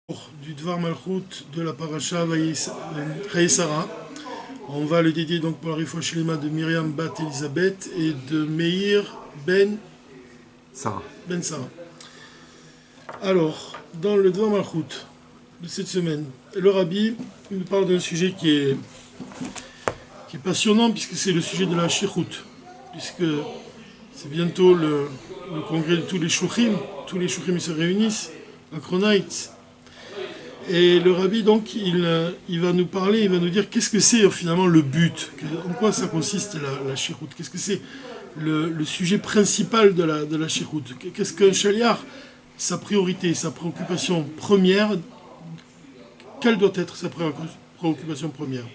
Du Dvar Malchut de la Paracha Chayesara. On va le dédier donc pour la Refoua Shlema de Myriam Bat Elisabeth et de Meir Ben Sarah. Alors, dans le Dvar Malchut de cette semaine, le Rabbi nous parle d'un sujet qui est passionnant puisque c'est le sujet de la Shichut, puisque c'est bientôt le congrès de tous les Shouchim se réunissent à Kronait. Et le Rabbi, donc, il va nous parler, il va nous dire qu'est-ce que c'est finalement le but, en quoi ça consiste la Shichut, qu'est-ce que c'est le sujet principal de la Shichut, qu'est-ce qu'un chaliar, sa priorité, sa préoccupation première, quelle doit être sa préoccupation première.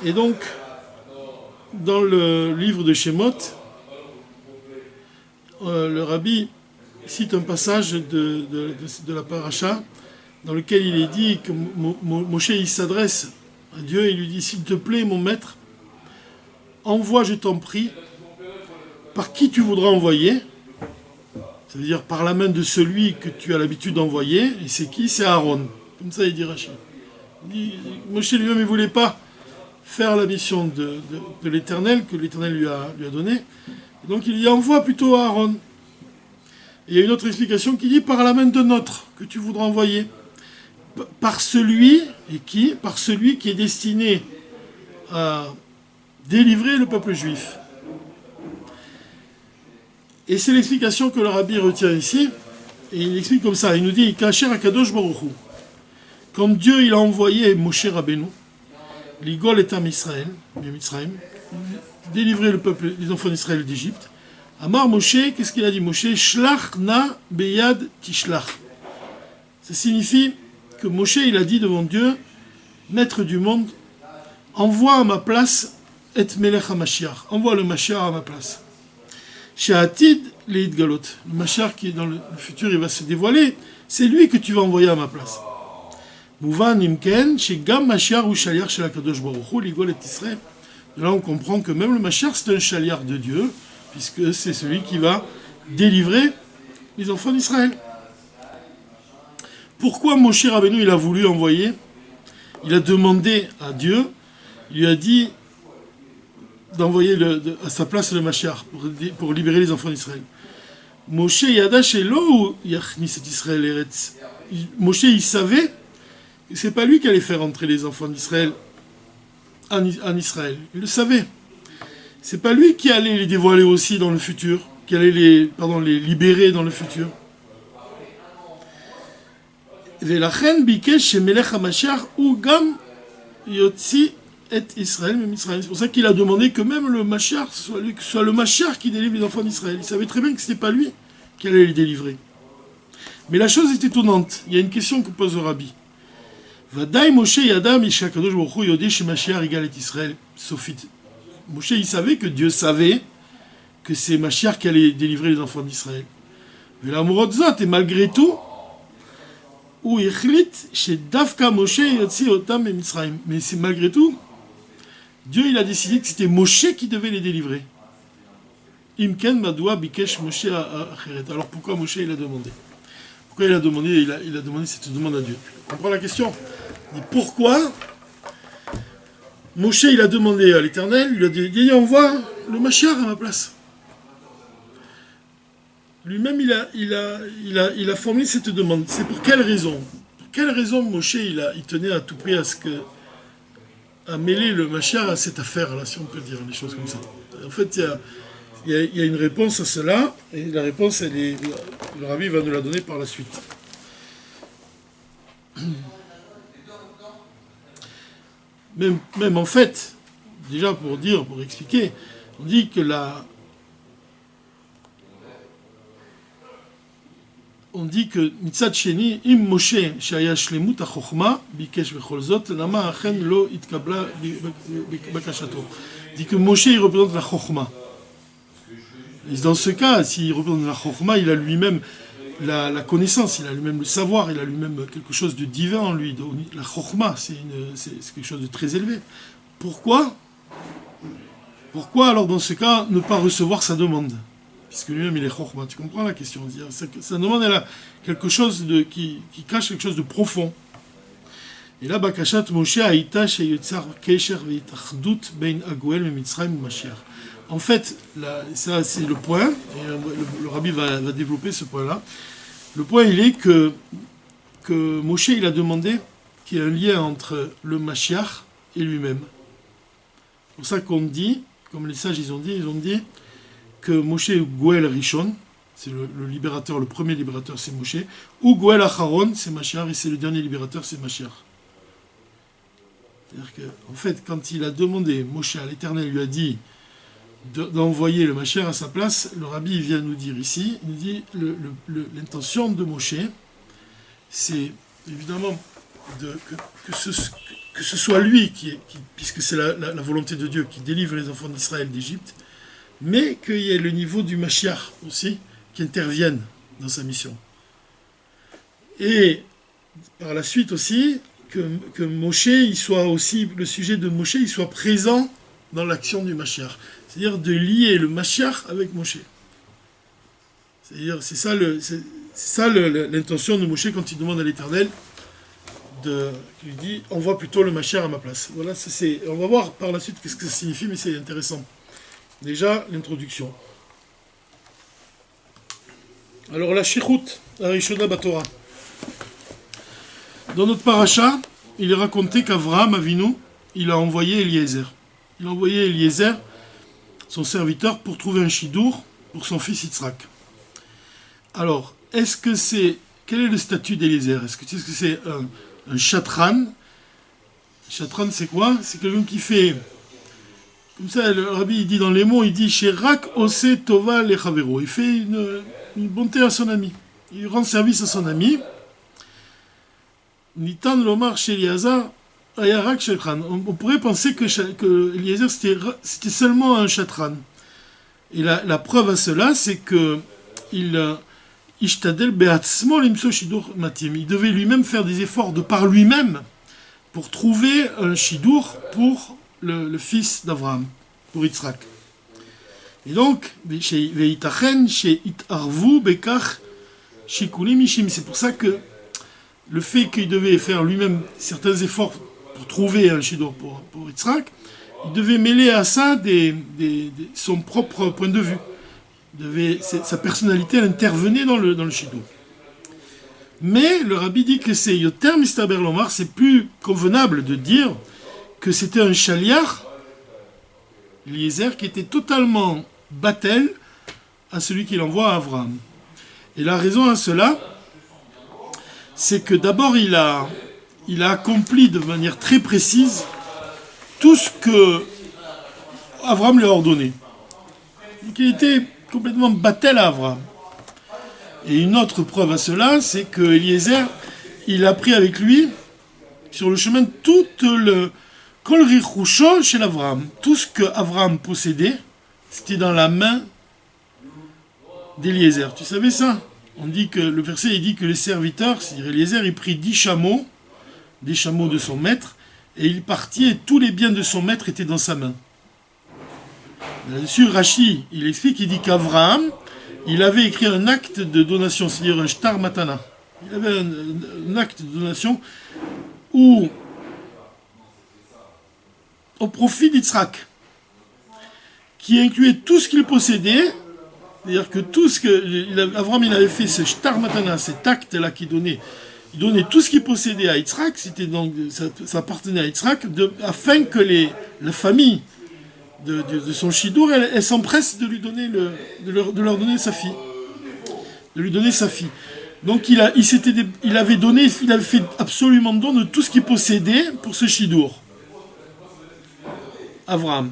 Et donc, dans le livre de Shemot, le Rabbi cite un passage de la paracha dans lequel il est dit que Moshe il s'adresse à Dieu et il lui dit: s'il te plaît mon maître, envoie, je t'en prie, par qui tu voudras envoyer, ça veut dire par la main de celui que tu as l'habitude d'envoyer. Et c'est qui? C'est Aaron. Comme ça il dit Rashi. Moshe lui-même ne voulait pas faire la mission de l'Éternel que l'Éternel lui a donnée, donc il dit envoie plutôt Aaron. Il y a une autre explication qui dit par la main d'un autre que tu voudras envoyer. Par celui qui est destiné à délivrer le peuple juif. Et c'est l'explication que le Rabbi retient ici. Et il explique comme ça. Il nous dit Kacher Akadosh Baruch Hu. Quand Dieu il a envoyé Moshe Rabbeinu, l'Igol est à Mitzrayim, délivrer le peuple, les enfants d'Israël d'Égypte. Amar Moshe, qu'est-ce qu'il a dit Moshe? Shlach na beyad tishlach. Ça signifie que Moshe, il a dit devant Dieu, maître du monde, envoie à ma place et melech ha-Mashiach. Envoie le Mashiach à ma place. She'atid leid galot. Le Mashiach qui est dans le futur, il va se dévoiler. C'est lui que tu vas envoyer à ma place. Mouvan imken, shegam Mashiach ou shaliach shel HaKadosh Baruch Hu, l'Igol et Israël. De là, on comprend que même le Mashiach, c'est un shaliach de Dieu, puisque c'est celui qui va délivrer les enfants d'Israël. Pourquoi Moshe Rabbeinu il a voulu envoyer? Il a demandé à Dieu, il lui a dit d'envoyer à sa place le Mashiach pour libérer les enfants d'Israël. Moshe yada shelo yachnis et Israël eretz. Moshe il savait que c'est pas lui qui allait faire entrer les enfants d'Israël en Israël. Il le savait. C'est pas lui qui allait les dévoiler aussi dans le futur, qui allait les libérer dans le futur. Velachen bikesh shemelech hamashiach hu gam yotzi et Israël même Israël. C'est pour ça qu'il a demandé que même le Mashiach soit le Mashiach qui délivre les enfants d'Israël. Il savait très bien que c'était pas lui qui allait les délivrer. Mais la chose est étonnante. Il y a une question que pose le Rabbi. Vadaï Moshe yadam ishakadosh baruch hu yodeh shemashiach igal et Israël sofit. Moshe, il savait que Dieu savait que c'est Mashiach qui allait délivrer les enfants d'Israël. Mais et malgré tout, où ichlit chez Davka Moshe yotzi otam et Mitzrayim. Mais c'est malgré tout, Dieu il a décidé que c'était Moshe qui devait les délivrer. Imken madoua bikesh Moshe acheret. Alors pourquoi Moshe il a demandé? Pourquoi il a demandé cette demande à Dieu? On comprend la question. Et pourquoi Moshe, il a demandé à l'Éternel, il lui a dit envoie le Mashiach à ma place. Lui-même, il a formulé cette demande. C'est pour quelle raison? Pour quelle raison Moshe, il tenait à tout prix à mêler le Mashiach à cette affaire-là, si on peut dire les choses comme ça. En fait, il y a une réponse à cela, et la réponse, le Rabbi va nous la donner par la suite. Même en fait, déjà pour expliquer, on dit que Mitzad Sheni, im Moshe shaya shlemut ha-chokhma bikesh bechol zot lama achen lo itkabla bakashato. Dit que Moshe il représente la chokhma. Et dans ce cas, s'il représente la chokhma, il a lui-même la connaissance, il a lui-même le savoir, il a lui-même quelque chose de divin en lui. La chokhma, c'est quelque chose de très élevé. Pourquoi alors dans ce cas ne pas recevoir sa demande? puisque lui-même il est Chokhmah. Tu comprends la question? Ça demande quelque chose qui cache quelque chose de profond. Et là, Bakashat Moshe Haïta Sheyotzar Kesher Veitachdut Bein Aguel Mitzrayim Mashiach. En fait, là, ça c'est le point, et le rabbi va développer ce point-là. Le point, il est que Moshe, il a demandé qu'il y ait un lien entre le Mashiach et lui-même. C'est pour ça qu'on dit, comme les sages ils ont dit que Moshe Gouel Rishon, c'est le libérateur, le premier libérateur c'est Moshe, ou Gouel Acharon, c'est Mashiach, et c'est le dernier libérateur, c'est Mashiach. C'est-à-dire qu'en fait, quand il a demandé, Moshe à l'Éternel lui a dit d'envoyer le Mashiach à sa place, le rabbi vient nous dire ici, il dit l'intention de Moshe, c'est évidemment que ce soit lui puisque c'est la volonté de Dieu qui délivre les enfants d'Israël d'Égypte, mais qu'il y ait le niveau du Mashiach aussi qui intervienne dans sa mission. Et par la suite aussi, que Moshe, il soit aussi, le sujet de Moshe, il soit présent dans l'action du Mashiach. C'est-à-dire de lier le Mashiach avec Moshe. C'est-à-dire, c'est ça l'intention de Moshe quand il demande à l'Éternel, il lui dit, envoie plutôt le Mashiach à ma place. Voilà, on va voir par la suite qu'est-ce que ça signifie, mais c'est intéressant. Déjà, l'introduction. Alors, la Shechut, Arishona Batora. Dans notre paracha, il est raconté qu'Avraham Avinu, il a envoyé Eliezer. Il a envoyé Eliezer, son serviteur, pour trouver un chidour pour son fils Yitzhak. Alors, quel est le statut d'Eliezer? Est-ce que tu sais ce que c'est un chatran? Chatran, c'est quoi? C'est quelqu'un qui fait, comme ça, le rabbi il dit dans les mots, il dit Sherak ose tova lechavero. Il fait une bonté à son ami. Il rend service à son ami. Nitan lomar chez Eliezer, ayarak chatran. On pourrait penser que Eliezer c'était seulement un chatran. Et la preuve à cela, c'est que Ishtadel be'atzmo limso shidur matim. Il devait lui-même faire des efforts de par lui-même pour trouver un shidur pour le fils d'Avraham, pour Yitzhak. Et donc, ve'itachen she'itarvu bekach shikulim ishim. C'est pour ça que le fait qu'il devait faire lui-même certains efforts pour trouver un shidur pour Yitzhak, il devait mêler à ça son propre point de vue. Sa personnalité, elle intervenait dans le shidur. Mais le rabbi dit que c'est Yoter Mistaber Lomar, c'est plus convenable de dire que c'était un chaliar, Eliezer, qui était totalement battel à celui qu'il envoie à Avraham. Et la raison à cela, c'est que d'abord il a accompli de manière très précise tout ce que Avraham lui a ordonné. Donc il était complètement battel à Avraham. Et une autre preuve à cela, c'est que Eliezer, il a pris avec lui sur le chemin tout le Kol Richusho chez Avraham. Tout ce que Avraham possédait, c'était dans la main d'Eliezer. Tu savais ça? On dit que le verset il dit que les serviteurs, c'est-à-dire Eliezer, il prit 10 chameaux, des chameaux de son maître, et il partit et tous les biens de son maître étaient dans sa main. Là-dessus, Rashi, il explique, il dit qu'Avraham, il avait écrit un acte de donation, c'est-à-dire un shtar matana. Il avait un acte de donation au profit d'Yitzhak, qui incluait tout ce qu'il possédait, c'est-à-dire que tout ce que Avraham il avait fait, ce shtar matana, cet acte-là il donnait tout ce qu'il possédait à Yitzhak, c'était donc, ça appartenait à Yitzhak, afin que la famille de son shidour, elle s'empresse de lui donner de leur donner sa fille. De lui donner sa fille. Donc il avait fait absolument don de tout ce qu'il possédait pour ce shidour. Avraham.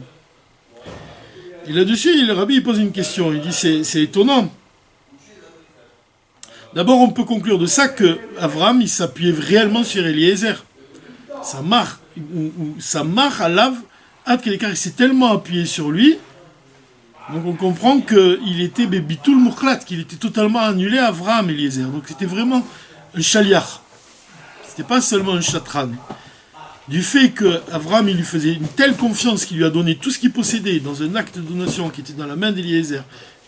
Et là-dessus, le rabbi il pose une question. Il dit c'est étonnant. D'abord, on peut conclure de ça que Avraham il s'appuyait réellement sur Eliezer. Sa marque à lave. Il s'est tellement appuyé sur lui, donc on comprend qu'il était Bitul Muklat, qu'il était totalement annulé à Avraham Eliezer. Donc c'était vraiment un chaliar. C'était pas seulement un chatran. Du fait qu'Avraham il lui faisait une telle confiance qu'il lui a donné tout ce qu'il possédait dans un acte de donation qui était dans la main d'Eliezer,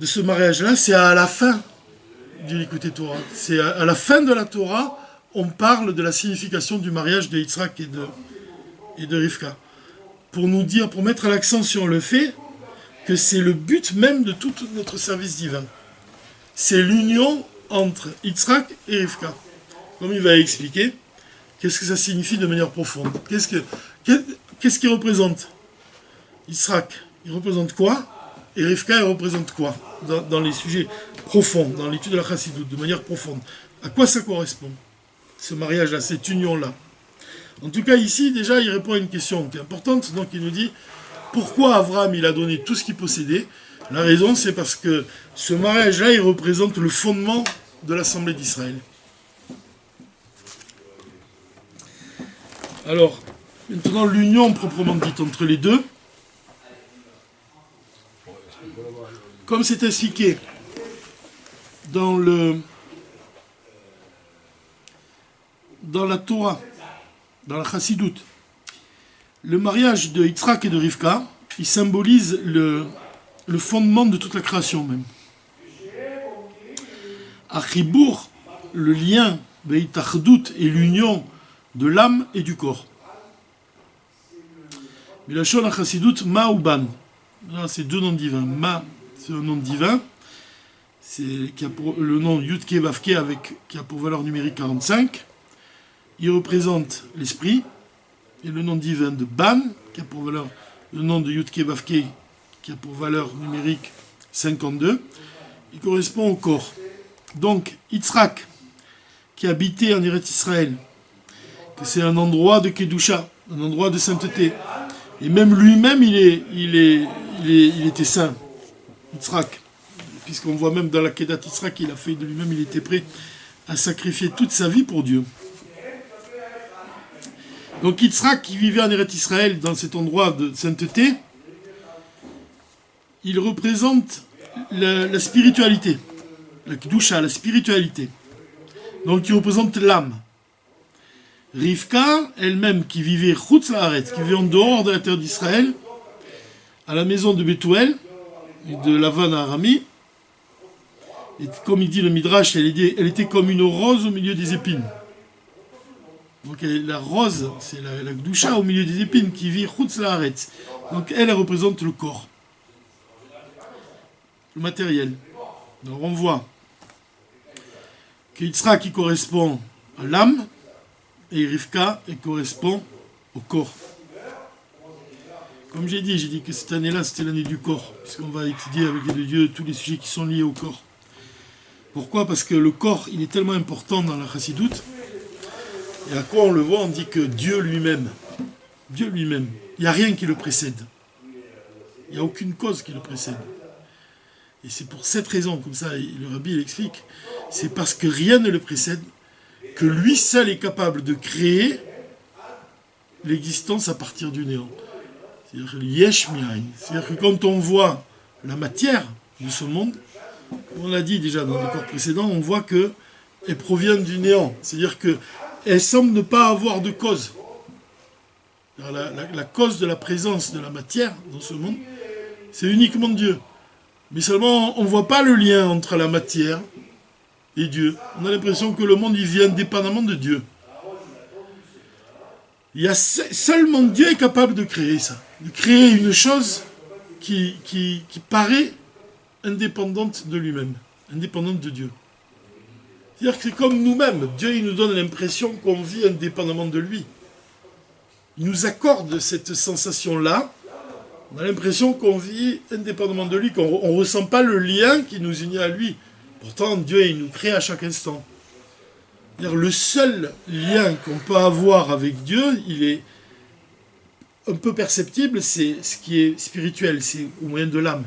de ce mariage-là, c'est à la fin du Likutei Torah. C'est à la fin de la Torah, on parle de la signification du mariage de Yitzhak et de Rivka. Pour nous dire, pour mettre l'accent sur le fait que c'est le but même de tout notre service divin. C'est l'union entre Yitzhak et Rivka. Comme il va expliquer, qu'est-ce que ça signifie de manière profonde? Qu'est-ce qu'il représente? Yitzhak, il représente quoi? Et Rivka, il représente quoi? Dans les sujets profonds, dans l'étude de la Chassidoute, de manière profonde. À quoi ça correspond? Ce mariage-là, cette union-là. En tout cas, ici, déjà, il répond à une question qui est importante. Donc, il nous dit, pourquoi Abraham, il a donné tout ce qu'il possédait? La raison, c'est parce que ce mariage-là, il représente le fondement de l'Assemblée d'Israël. Alors, maintenant, l'union proprement dite entre les deux, comme c'est expliqué dans la Torah, dans la Chassidoute, le mariage de Yitzhak et de Rivka, il symbolise le fondement de toute la création même. Achibour, le lien, Veitachdout, et l'union de l'âme et du corps. Milachon la Chassidoute, Ma ou Ban. Là, c'est deux noms divins. Ma, c'est un nom divin, qui a pour le nom Yudke Vavke qui a pour valeur numérique 45. Il représente l'esprit, et le nom divin de Ban, qui a pour valeur le nom de Yudke Vavke, qui a pour valeur numérique 52, il correspond au corps. Donc, Yitzhak, qui habitait en Eretz Israël, que c'est un endroit de Kedusha, un endroit de sainteté, et même lui-même, il était saint, Yitzhak, puisqu'on voit même dans la Kedat Yitzhak, il a fait de lui-même, il était prêt à sacrifier toute sa vie pour Dieu. Donc Yitzhak, qui vivait en Eretz Israël, dans cet endroit de sainteté, il représente la spiritualité, la Kedusha, la spiritualité. Donc il représente l'âme. Rivka, elle-même, qui vivait Chutz La'aretz, qui vivait en dehors de la terre d'Israël, à la maison de Bethuel, et de Lavan à Arami, et comme il dit le Midrash, elle était comme une rose au milieu des épines. Donc la rose, c'est la Kedusha au milieu des épines, qui vit Chutz La'aretz. Donc elle représente le corps, le matériel. Donc on voit que Yitzhak qui correspond à l'âme, et Rivka correspond au corps. Comme j'ai dit que cette année-là, c'était l'année du corps, puisqu'on va étudier avec les dieux tous les sujets qui sont liés au corps. Pourquoi? Parce que le corps, il est tellement important dans la Chassidoute, et à quoi on le voit, on dit que Dieu lui-même, il n'y a rien qui le précède. Il n'y a aucune cause qui le précède. Et c'est pour cette raison, comme ça le Rabbi l'explique, c'est parce que rien ne le précède, que lui seul est capable de créer l'existence à partir du néant. C'est-à-dire Yesh Mi'ain. C'est-à-dire que quand on voit la matière de ce monde, on l'a dit déjà dans les cours précédents, on voit qu'elle provient du néant. C'est-à-dire qu'elle semble ne pas avoir de cause. La cause de la présence de la matière dans ce monde, c'est uniquement Dieu. Mais seulement, on ne voit pas le lien entre la matière et Dieu. On a l'impression que le monde, il vient indépendamment de Dieu. Seulement Dieu est capable de créer ça. De créer une chose qui paraît indépendante de lui-même. Indépendante de Dieu. C'est-à-dire que c'est comme nous-mêmes. Dieu, il nous donne l'impression qu'on vit indépendamment de lui. Il nous accorde cette sensation-là. On a l'impression qu'on vit indépendamment de lui, qu'on ne ressent pas le lien qui nous unit à lui. Pourtant, Dieu, il nous crée à chaque instant. C'est-à-dire, le seul lien qu'on peut avoir avec Dieu, il est un peu perceptible, c'est ce qui est spirituel, c'est au moyen de l'âme.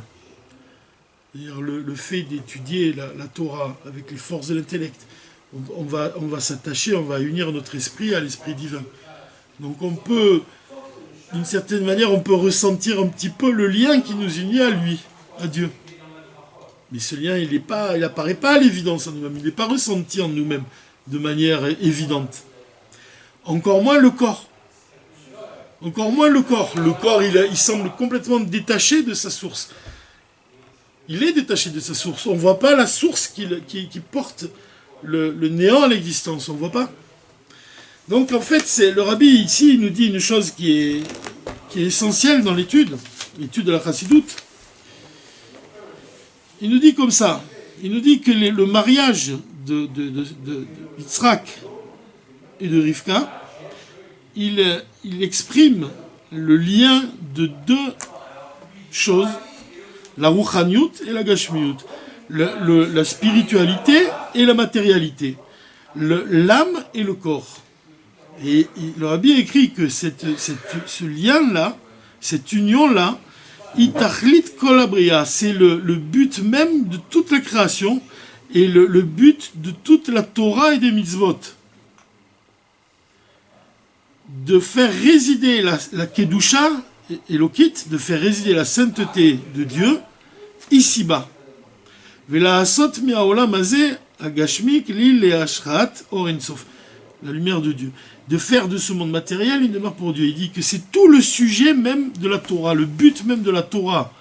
C'est-à-dire, le fait d'étudier la Torah avec les forces de l'intellect, on va s'attacher, on va unir notre esprit à l'esprit divin. Donc on peut, d'une certaine manière, on peut ressentir un petit peu le lien qui nous unit à lui, à Dieu. Mais ce lien, il n'apparaît pas à l'évidence en nous-mêmes, il n'est pas ressenti en nous-mêmes de manière évidente. Encore moins le corps. Encore moins le corps. Le corps, il semble complètement détaché de sa source. Il est détaché de sa source. On ne voit pas la source qui porte le néant à l'existence. On ne voit pas. Donc en fait, le rabbi ici, il nous dit une chose qui est essentielle dans l'étude de la chassidoute. Il nous dit comme ça. Il nous dit que le mariage de Yitzhak et de Rivka, il exprime le lien de deux choses, la ruchaniyut et la gashmiyut, la spiritualité et la matérialité, l'âme et le corps. Et le rabbi écrit que ce lien-là, cette union-là, itachlit kolabria, c'est le but même de toute la création et le but de toute la Torah et des mitzvot. De faire résider la kedusha elokit, de faire résider la sainteté de Dieu ici-bas. Vela asot mi'aolam hazeh agashmik li le'ashrat or ensof, la lumière de Dieu. De faire de ce monde matériel une demeure pour Dieu. Il dit que c'est tout le sujet même de la Torah, le but même de la Torah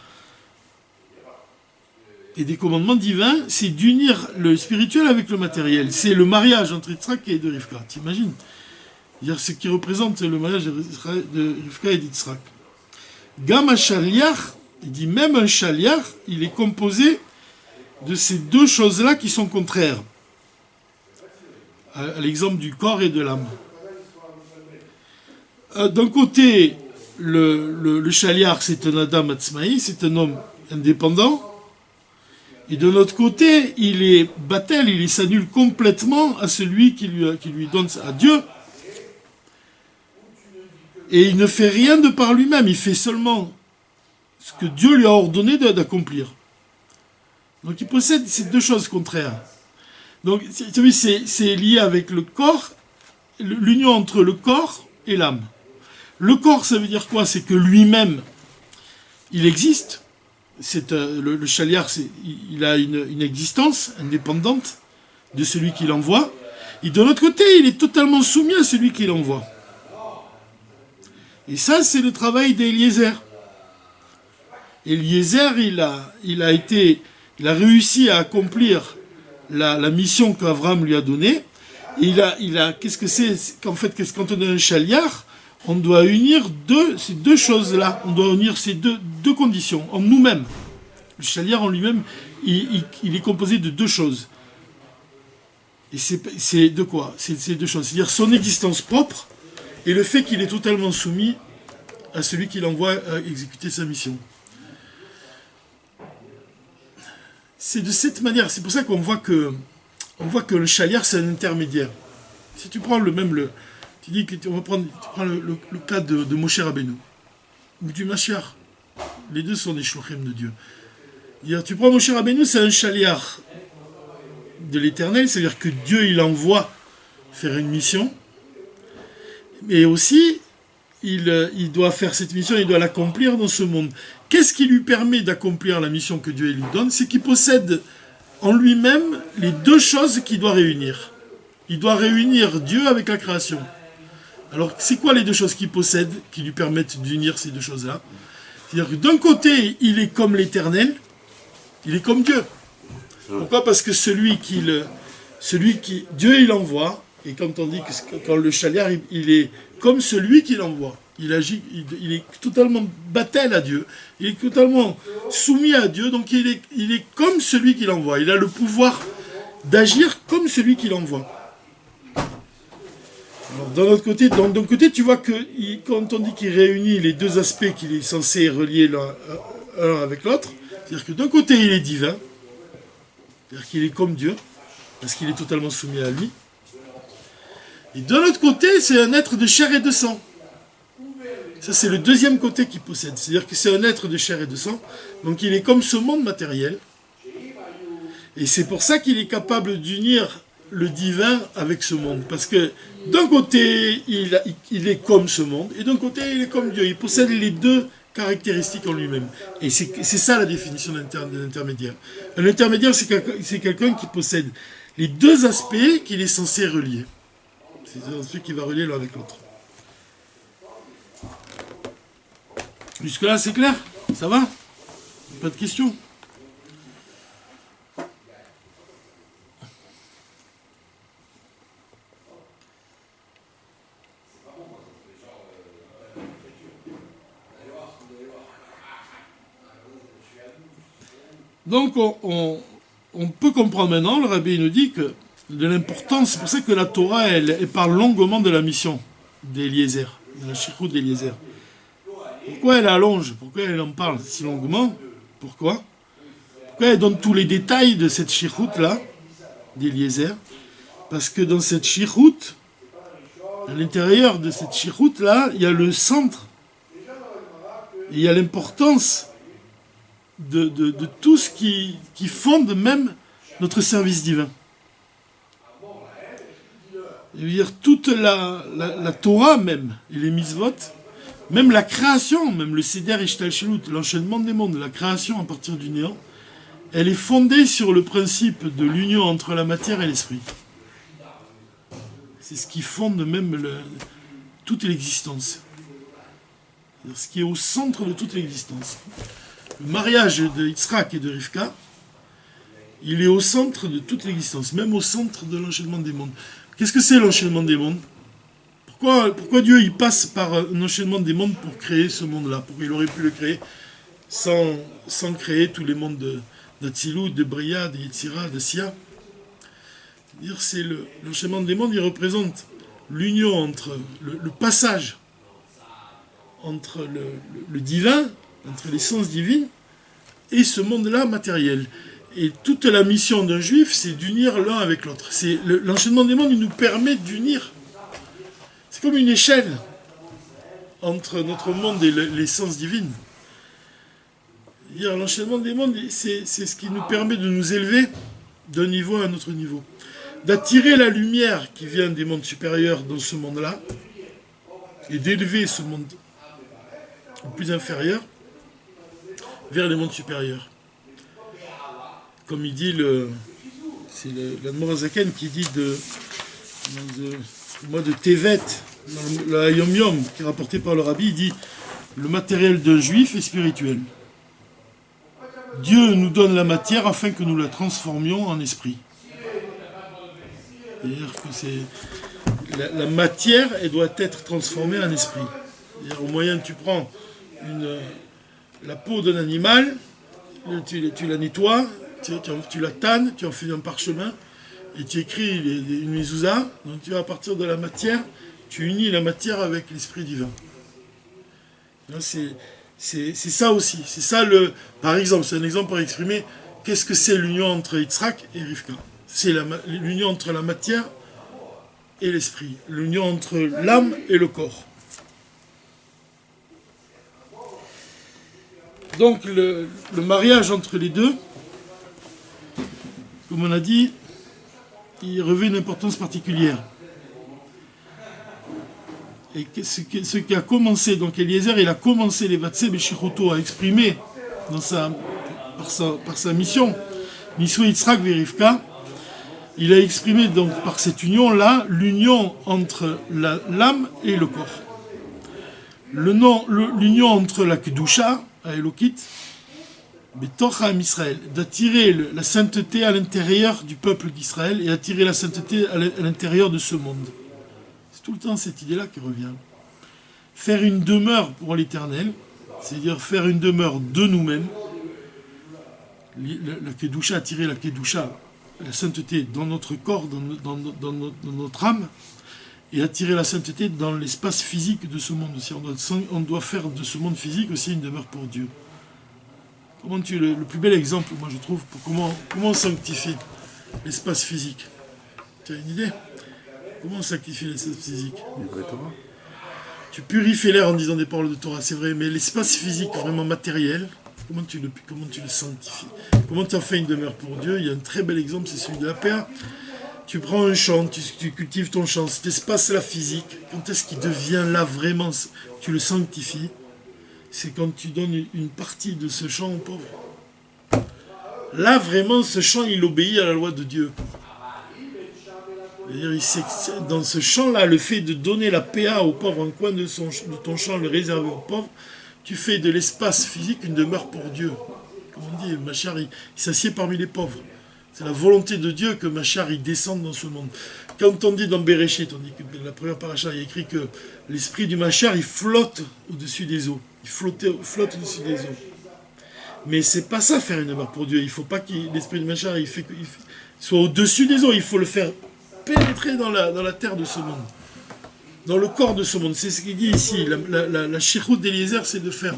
et des commandements divins, c'est d'unir le spirituel avec le matériel. C'est le mariage entre Yitzhak et de Rivka. T'imagines? C'est-à-dire ce qui représente le mariage de Rivka et d'Yitzhak. Gam shaliach, il dit même un shaliach, il est composé de ces deux choses-là qui sont contraires. À l'exemple du corps et de l'âme. D'un côté, le shaliach, c'est un Adam Atzmaï, c'est un homme indépendant. Et de l'autre côté, il est battel, il s'annule complètement à celui qui lui donne à Dieu. Et il ne fait rien de par lui-même, il fait seulement ce que Dieu lui a ordonné d'accomplir. Donc il possède ces deux choses contraires. Donc c'est lié avec le corps, l'union entre le corps et l'âme. Le corps, ça veut dire quoi? C'est que lui-même, il existe. Le shaliach, il a une existence indépendante de celui qui l'envoie. Et de l'autre côté, il est totalement soumis à celui qui l'envoie. Et ça, c'est le travail d'Eliezer. Eliezer, il a réussi à accomplir la mission qu'Avram lui a donnée. Et qu'est-ce que c'est? En fait, quand on a un shaliach, on doit unir ces deux choses-là. On doit unir ces deux conditions en nous-mêmes. Le shaliach en lui-même, il est composé de deux choses. Et c'est de quoi? C'est ces deux choses. C'est-à-dire son existence propre et le fait qu'il est totalement soumis à celui qui l'envoie à exécuter sa mission. C'est de cette manière, c'est pour ça qu'on voit que le shaliach, c'est un intermédiaire. Si tu prends tu dis que tu prends le cas de Moshe Rabbeinu, ou du Mashiach. Les deux sont des shlochim de Dieu. Tu prends Moshe Rabbeinu, c'est un shaliach de l'éternel, c'est-à-dire que Dieu, il envoie faire une mission, mais aussi, il doit faire cette mission, il doit l'accomplir dans ce monde. Qu'est-ce qui lui permet d'accomplir la mission que Dieu lui donne? C'est qu'il possède en lui-même les deux choses qu'il doit réunir. Il doit réunir Dieu avec la création. Alors, c'est quoi les deux choses qu'il possède, qui lui permettent d'unir ces deux choses-là? C'est-à-dire que d'un côté, il est comme l'éternel, il est comme Dieu. Pourquoi? Parce que Dieu, il envoie, et quand on dit que quand le shaliach, il est comme celui qui l'envoie. Il agit, il est totalement battel à Dieu, il est totalement soumis à Dieu, donc il est comme celui qui l'envoie. Il a le pouvoir d'agir comme celui qui l'envoie. Alors, d'un côté, tu vois que quand on dit qu'il réunit les deux aspects qu'il est censé relier l'un avec l'autre, c'est-à-dire que d'un côté, il est divin, c'est-à-dire qu'il est comme Dieu, parce qu'il est totalement soumis à lui. Et de l'autre côté, c'est un être de chair et de sang. Ça, c'est le deuxième côté qu'il possède. C'est-à-dire que c'est un être de chair et de sang. Donc, il est comme ce monde matériel. Et c'est pour ça qu'il est capable d'unir le divin avec ce monde. Parce que d'un côté, il est comme ce monde. Et d'un côté, il est comme Dieu. Il possède les deux caractéristiques en lui-même. Et c'est ça la définition d'un intermédiaire. Un intermédiaire, c'est quelqu'un qui possède les deux aspects qu'il est censé relier. C'est un aspect qui va relier l'un avec l'autre. Jusque-là, c'est clair? Ça va? Pas de questions? Donc on peut comprendre maintenant, le Rabbi nous dit que de l'importance, c'est pour ça que la Torah, elle parle longuement de la mission d'Eliezer, de la Shichut d'Eliezer. Pourquoi elle allonge? Pourquoi elle en parle si longuement? Pourquoi elle donne tous les détails de cette Shichut-là, d'Eliezer? Parce que dans cette Shichut, à l'intérieur de cette Shichut-là, il y a le centre, et il y a l'importance de tout ce qui fonde même notre service divin. Je veux dire, toute la Torah même, et les mitzvot, même la création, même le Seder Ishtalshelut, l'enchaînement des mondes, la création à partir du néant, elle est fondée sur le principe de l'union entre la matière et l'esprit. C'est ce qui fonde même toute l'existence. C'est ce qui est au centre de toute l'existence. Le mariage de Yitzhak et de Rivka, il est au centre de toute l'existence, même au centre de l'enchaînement des mondes. Qu'est-ce que c'est l'enchaînement des mondes? Pourquoi Dieu il passe par un enchaînement des mondes pour créer ce monde-là? Pourquoi il aurait pu le créer sans créer tous les mondes d'Atsilut, de Bria, de Yetzira, de Sia? C'est l'enchaînement des mondes, il représente l'union entre le passage entre le divin, entre l'essence divine, et ce monde-là matériel. Et toute la mission d'un juif, c'est d'unir l'un avec l'autre. L'enchaînement des mondes, il nous permet d'unir. C'est comme une échelle entre notre monde et l'essence divine. L'enchaînement des mondes, c'est ce qui nous permet de nous élever d'un niveau à un autre niveau. D'attirer la lumière qui vient des mondes supérieurs dans ce monde-là, et d'élever ce monde plus inférieur vers les mondes supérieurs. Comme il dit, c'est l'Admor Zaken qui dit moi de Tevet, dans le Yom Yom, qui est rapporté par le Rabbi, il dit le matériel d'un juif est spirituel. Dieu nous donne la matière afin que nous la transformions en esprit. C'est-à-dire que la matière, elle doit être transformée en esprit. C'est-à-dire, au moyen, tu prends la peau d'un animal, tu la nettoies, tu la tannes, tu en fais un parchemin, et tu écris une mezouza. Donc tu vas à partir de la matière, tu unis la matière avec l'esprit divin. C'est ça aussi. C'est ça par exemple, c'est un exemple pour exprimer qu'est-ce que c'est l'union entre Yitzhak et Rivka. C'est l'union entre la matière et l'esprit, l'union entre l'âme et le corps. Donc le mariage entre les deux, comme on a dit, il revêt une importance particulière. Et ce qui a commencé, donc Eliezer, il a commencé les Vatsé Beshichoto à exprimer par sa mission, Nisou Yitzhak Verivka, il a exprimé donc par cette union-là, l'union entre l'âme et le corps. L'union entre la Kedusha, à Elokit, Betocha Israël, d'attirer la sainteté à l'intérieur du peuple d'Israël et attirer la sainteté à l'intérieur de ce monde. C'est tout le temps cette idée-là qui revient. Faire une demeure pour l'Éternel, c'est-à-dire faire une demeure de nous-mêmes. La Kedusha, attirer la Kedusha, la sainteté dans notre corps, dans notre âme, et attirer la sainteté dans l'espace physique de ce monde aussi. On doit faire de ce monde physique aussi une demeure pour Dieu. Le plus bel exemple, moi je trouve, pour comment on sanctifie l'espace physique. Tu as une idée? Comment on sanctifie l'espace physique? Tu purifies l'air en disant des paroles de Torah, c'est vrai, mais l'espace physique vraiment matériel, comment tu le sanctifies? Comment tu en fais une demeure pour Dieu? Il y a un très bel exemple, c'est celui de la paix. Tu prends un champ, tu cultives ton champ, cet espace-là physique, quand est-ce qu'il devient là vraiment, tu le sanctifies? C'est quand tu donnes une partie de ce champ aux pauvres. Là, vraiment, ce champ, il obéit à la loi de Dieu. C'est-à-dire, dans ce champ-là, le fait de donner la PA aux pauvres, un coin de ton champ, le réserver aux pauvres, tu fais de l'espace physique une demeure pour Dieu. Comme on dit, Machar, il s'assied parmi les pauvres. C'est la volonté de Dieu que Machar, il descende dans ce monde. Quand on dit dans Bereshit, on dit que la première paracha, il y a écrit que l'esprit du Machar, il flotte au-dessus des eaux. Il flotte au-dessus des eaux. Mais c'est pas ça faire une marque pour Dieu. Il faut pas que l'esprit de Machar soit au-dessus des eaux. Il faut le faire pénétrer dans la terre de ce monde, dans le corps de ce monde. C'est ce qu'il dit ici. La Shirout d'Eliezer, c'est de faire.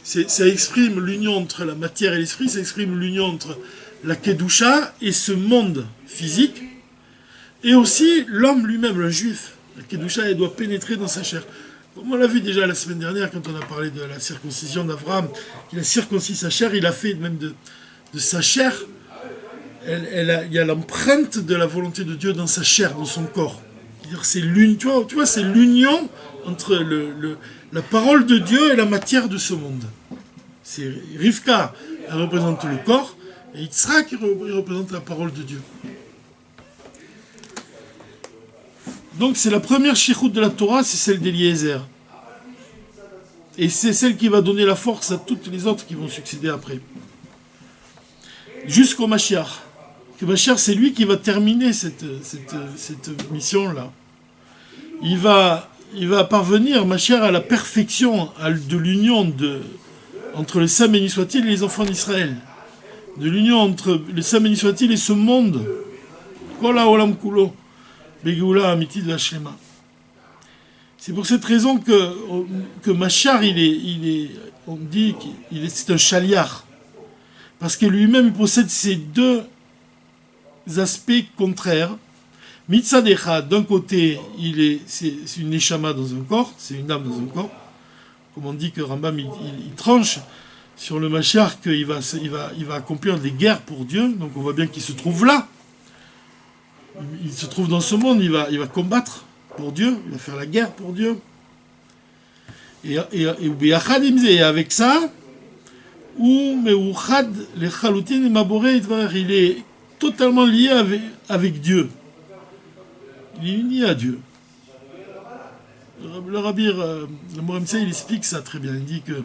Ça exprime l'union entre la matière et l'esprit, ça exprime l'union entre la Kedusha et ce monde physique, et aussi l'homme lui-même, le juif. La Kedusha, elle doit pénétrer dans sa chair. Comme on l'a vu déjà la semaine dernière, quand on a parlé de la circoncision d'Abraham, il a circoncis sa chair, il a fait même de sa chair, il y a l'empreinte de la volonté de Dieu dans sa chair, dans son corps. C'est l'union, tu vois, c'est l'union entre la parole de Dieu et la matière de ce monde. C'est Rivka, elle représente le corps, et Yitzhak, il représente la parole de Dieu. Donc c'est la première shirout de la Torah, c'est celle d'Eliezer. Et c'est celle qui va donner la force à toutes les autres qui vont succéder après. Jusqu'au Mashiach. Que Mashiach, c'est lui qui va terminer cette mission-là. Il va parvenir, Mashiach, à la perfection de l'union entre le Sam béni soit-il et les enfants d'Israël. De l'union entre le Sam béni soit-il et ce monde. Kola olam kulo. Begeoula amiti de la Shlema. C'est pour cette raison que Mashiach, on dit c'est un chaliar. Parce que lui-même, il possède ces deux aspects contraires. Mitzadecha, d'un côté, c'est une neshama dans un corps, c'est une âme dans un corps. Comme on dit que Rambam, il tranche sur le Mashiach qu'il va accomplir des guerres pour Dieu. Donc on voit bien qu'il se trouve là. Il se trouve dans ce monde, il va combattre pour Dieu, il va faire la guerre pour Dieu. Et avec ça, il est totalement lié avec Dieu. Il est uni à Dieu. Le Rabbi, le Moramsa, il explique ça très bien. Il dit que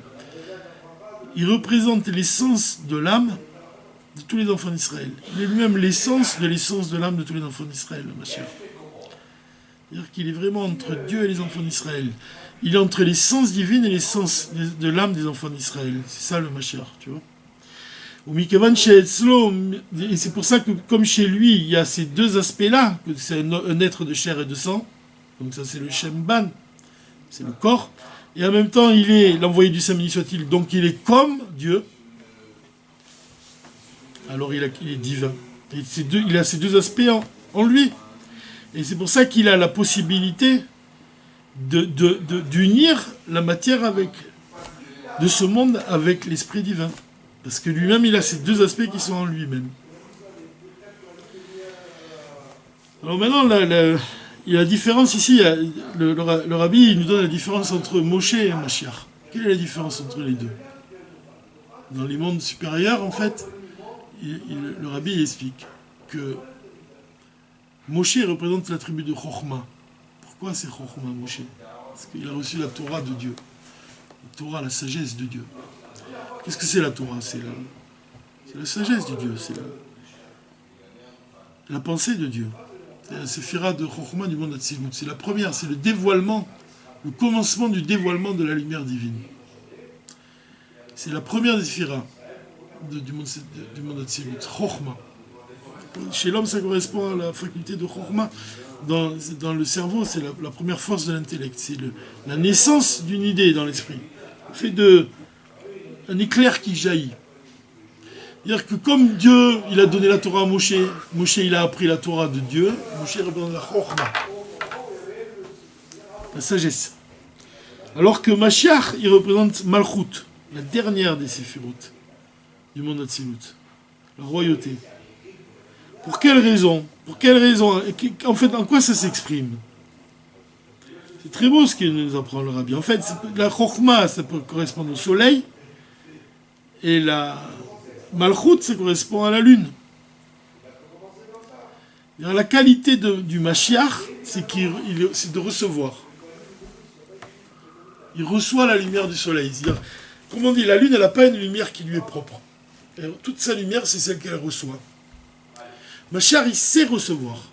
il représente l'essence de l'âme de tous les enfants d'Israël. Il est lui-même l'essence de l'âme de tous les enfants d'Israël, le Mashiach. C'est-à-dire qu'il est vraiment entre Dieu et les enfants d'Israël. Il est entre l'essence divine et l'essence de l'âme des enfants d'Israël. C'est ça le Mashiach, tu vois. Et c'est pour ça que, comme chez lui, il y a ces deux aspects-là, que c'est un être de chair et de sang, donc ça c'est le Shemban, c'est le corps, et en même temps il est l'envoyé du Saint béni soit-il, donc il est comme Dieu, alors il est divin. Et il a ces deux aspects en lui. Et c'est pour ça qu'il a la possibilité d'unir la matière de ce monde avec l'esprit divin. Parce que lui-même, il a ces deux aspects qui sont en lui-même. Alors maintenant, il y a la différence ici. Le Rabbi il nous donne la différence entre Moshe et Mashiach. Quelle est la différence entre les deux? Dans les mondes supérieurs, en fait, le Rabbi explique que Moshe représente la tribu de Chochma. Pourquoi c'est Chochma, Moshe? Parce qu'il a reçu la Torah de Dieu. La Torah, la sagesse de Dieu. Qu'est-ce que c'est la Torah? C'est la sagesse de Dieu, c'est la pensée de Dieu. C'est la séphira de Chochma du monde Hatzilut. C'est la première, c'est le dévoilement, le commencement du dévoilement de la lumière divine. C'est la première des séphiras du monde Hatzilut, Chochma. Chez l'homme, ça correspond à la faculté de Chochma. Dans le cerveau, c'est la première force de l'intellect. C'est la naissance d'une idée dans l'esprit. Fait un éclair qui jaillit. C'est-à-dire que comme Dieu, il a donné la Torah à Moshe, Moshe il a appris la Torah de Dieu, Moshe représente la Chochma, la sagesse. Alors que Mashiach, il représente Malchut, la dernière des Séphirot du monde Hatzilut, la royauté. Pour quelle raison? En fait, en quoi ça s'exprime? C'est très beau ce qu'il nous apprend le Rabbi. En fait, la Chochma, ça peut correspondre au soleil, et la Malchut, ça correspond à la lune. La qualité du Mashiach, c'est de recevoir. Il reçoit la lumière du soleil. C'est-à-dire, comme on dit, la lune, elle n'a pas une lumière qui lui est propre. Et toute sa lumière, c'est celle qu'elle reçoit. Mashiach, il sait recevoir.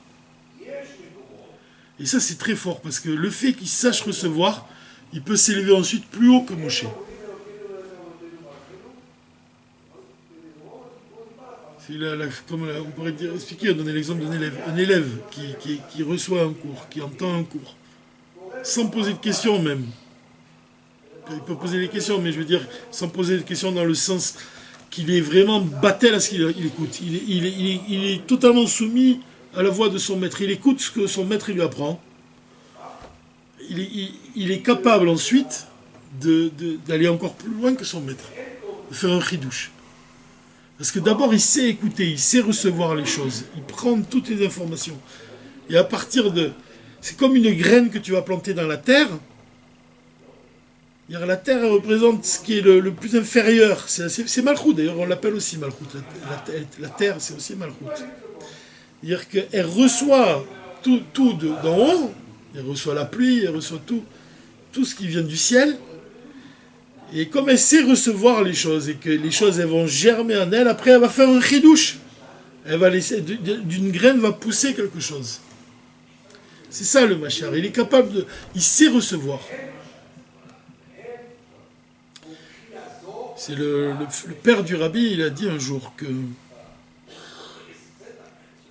Et ça, c'est très fort, parce que le fait qu'il sache recevoir, il peut s'élever ensuite plus haut que Moshe. On pourrait expliquer, donner l'exemple d'un élève. Un élève qui reçoit un cours, qui entend un cours, sans poser de questions même. Il peut poser des questions, mais je veux dire, sans poser de questions dans le sens qu'il est vraiment battel à ce qu'il écoute. Il est totalement soumis à la voix de son maître. Il écoute ce que son maître lui apprend. Il est capable ensuite d'aller encore plus loin que son maître, de faire un chidouche. Parce que d'abord, il sait écouter, il sait recevoir les choses, il prend toutes les informations. Et à partir de... C'est comme une graine que tu vas planter dans la terre. La terre, elle représente ce qui est le plus inférieur. C'est Malchut, d'ailleurs, on l'appelle aussi Malchut. La terre, c'est aussi Malchut. C'est-à-dire qu'elle reçoit tout d'en haut, elle reçoit la pluie, elle reçoit tout ce qui vient du ciel. Et comme elle sait recevoir les choses, et que les choses elles vont germer en elle, après elle va faire un chidouche. Elle va laisser, d'une graine va pousser quelque chose. C'est ça le Mashiach. Il est capable de... Il sait recevoir. C'est le père du rabbi, il a dit un jour que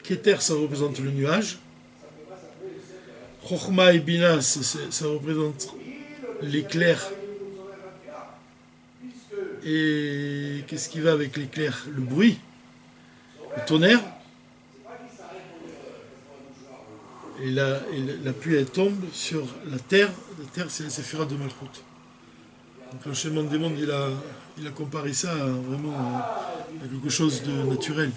Keter, ça représente le nuage. Chochma et Bina, ça représente l'éclair. Et qu'est-ce qui va avec l'éclair? Le bruit, le tonnerre. Et la pluie, elle tombe sur la terre. La terre, c'est la séphira de Malchut. Donc l'enchaînement des mondes, il a comparé ça à quelque chose de naturel.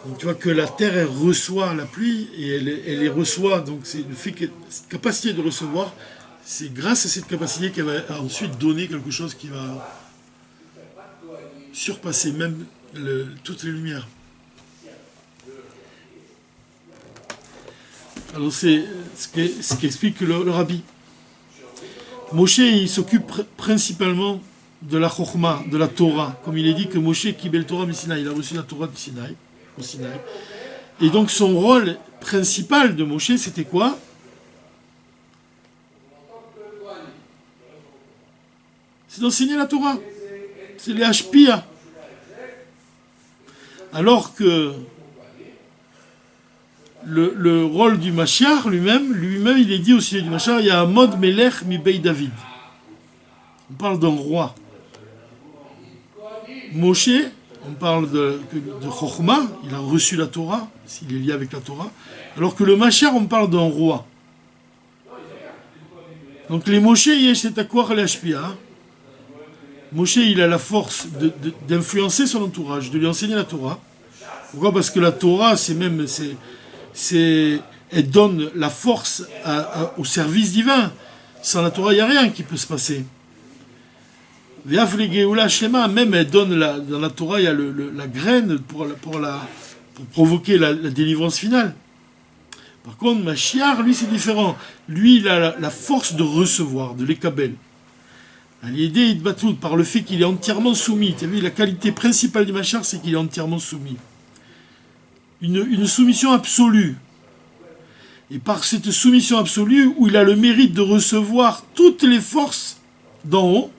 Donc tu vois que la terre, elle reçoit la pluie et elle les reçoit. Donc c'est le fait que cette capacité de recevoir, c'est grâce à cette capacité qu'elle va ensuite donner quelque chose qui va surpasser même toutes les lumières. Alors c'est ce qu'explique le rabbi. Moshe, il s'occupe principalement de la Chokhmah, de la Torah. Comme il est dit que Moshe Kibel Torah Sinaï, il a reçu la Torah du Sinaï, au Sinaï. Et donc son rôle principal de Moshe, c'était quoi? C'est d'enseigner la Torah. C'est les Hashpia. Alors que le rôle du Mashiach lui-même, il est dit au sujet du Mashiach, il y a un mode Melech mi Beit David. On parle d'un roi. Moshe, on parle de Chokhmah, il a reçu la Torah, il est lié avec la Torah, alors que le Mashiach, on parle d'un roi. Donc les Moshe, c'est à quoi l'Hashpia. Moshe, il a la force d'influencer son entourage, de lui enseigner la Torah. Pourquoi? Parce que la Torah, elle donne la force au service divin. Sans la Torah, il n'y a rien qui peut se passer. Même elle donne dans la Torah, il y a la graine pour provoquer la délivrance finale. Par contre, Mashiach, lui, c'est différent. Lui, il a la force de recevoir, de l'ékabel. L'idée est de par le fait qu'il est entièrement soumis. Tu as vu, la qualité principale du Mashiach, c'est qu'il est entièrement soumis. Une soumission absolue. Et par cette soumission absolue, où il a le mérite de recevoir toutes les forces d'en haut,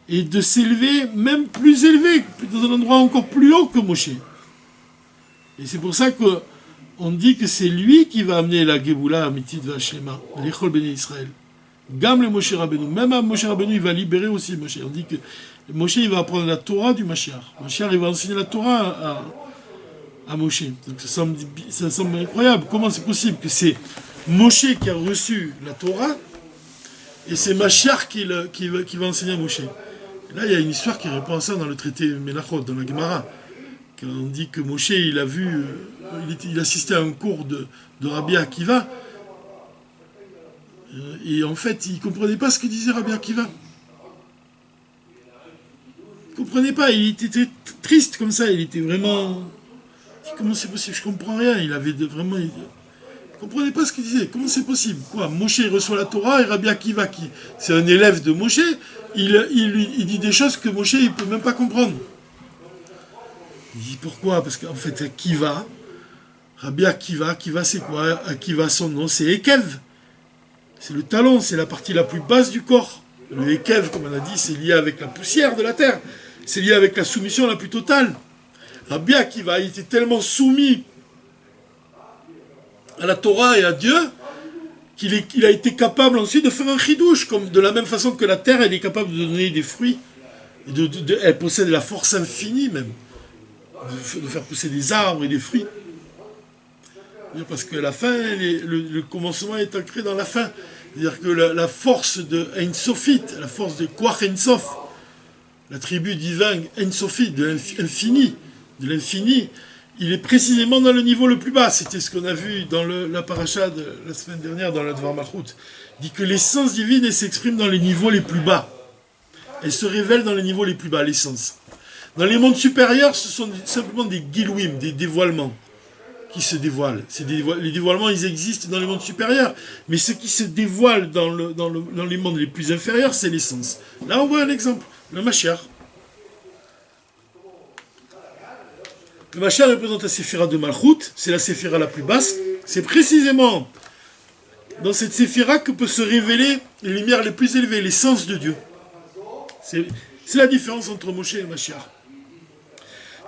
et de s'élever même plus élevé, dans un endroit encore plus haut que Moshe. Et c'est pour ça qu'on dit que c'est lui qui va amener la Géboula, Amitit V'Hashlema, l'Echol Béni Israël. Gam le Moshe Rabbeinu. Même à Moshe Rabbeinu, il va libérer aussi Moshe. On dit que Moshe, il va apprendre la Torah du Mashiach. Mashiach, il va enseigner la Torah à Moshe. Donc ça semble incroyable. Comment c'est possible que c'est Moshe qui a reçu la Torah et c'est Mashiach qui va enseigner à Moshe. Et là, il y a une histoire qui répond à ça dans le traité Menachot, dans la Gemara. Quand on dit que Moshe, il a vu, il assistait à un cours de Rabbi Akiva. Et en fait, il ne comprenait pas ce que disait Rabbi Akiva. Il ne comprenait pas, il était très triste comme ça, il était vraiment... Comment c'est possible? Je ne comprends rien, il avait vraiment... Il ne comprenait pas ce qu'il disait, comment c'est possible? Quoi? Moshe il reçoit la Torah et Rabbi Akiva, c'est un élève de Moshe, il dit des choses que Moshe il ne peut même pas comprendre. Il dit pourquoi? Parce qu'en fait, Akiva, Rabbi Akiva c'est quoi? Akiva, son nom, c'est Ekev. C'est le talon, c'est la partie la plus basse du corps. Le Ekev, comme on a dit, c'est lié avec la poussière de la terre. C'est lié avec la soumission la plus totale. Rabbi Akiva était tellement soumis à la Torah et à Dieu qu'il a été capable ensuite de faire un chidouche, comme de la même façon que la terre, elle est capable de donner des fruits. Et elle possède la force infinie même, de faire pousser des arbres et des fruits. Parce que la fin, le commencement est ancré dans la fin. C'est-à-dire que la force de Ein Sophit, la force de Koach Ein Sof, la tribu divine Ein Sophit, de l'infini, il est précisément dans le niveau le plus bas. C'était ce qu'on a vu dans la paracha de la semaine dernière, dans le Dvar Malchut. Il dit que l'essence divine, elle s'exprime dans les niveaux les plus bas. Elle se révèle dans les niveaux les plus bas, l'essence. Dans les mondes supérieurs, ce sont simplement des gilouim, des dévoilements qui se dévoilent. Les dévoilements, ils existent dans les mondes supérieurs. Mais ce qui se dévoile dans les mondes les plus inférieurs, c'est l'essence. Là, on voit un exemple. Le Mashiach. Le Mashiach représente la séphira de Malchut. C'est la séphira la plus basse. C'est précisément dans cette séphira que peut se révéler les lumières les plus élevées, l'essence de Dieu. C'est la différence entre Moshe et Mashiach.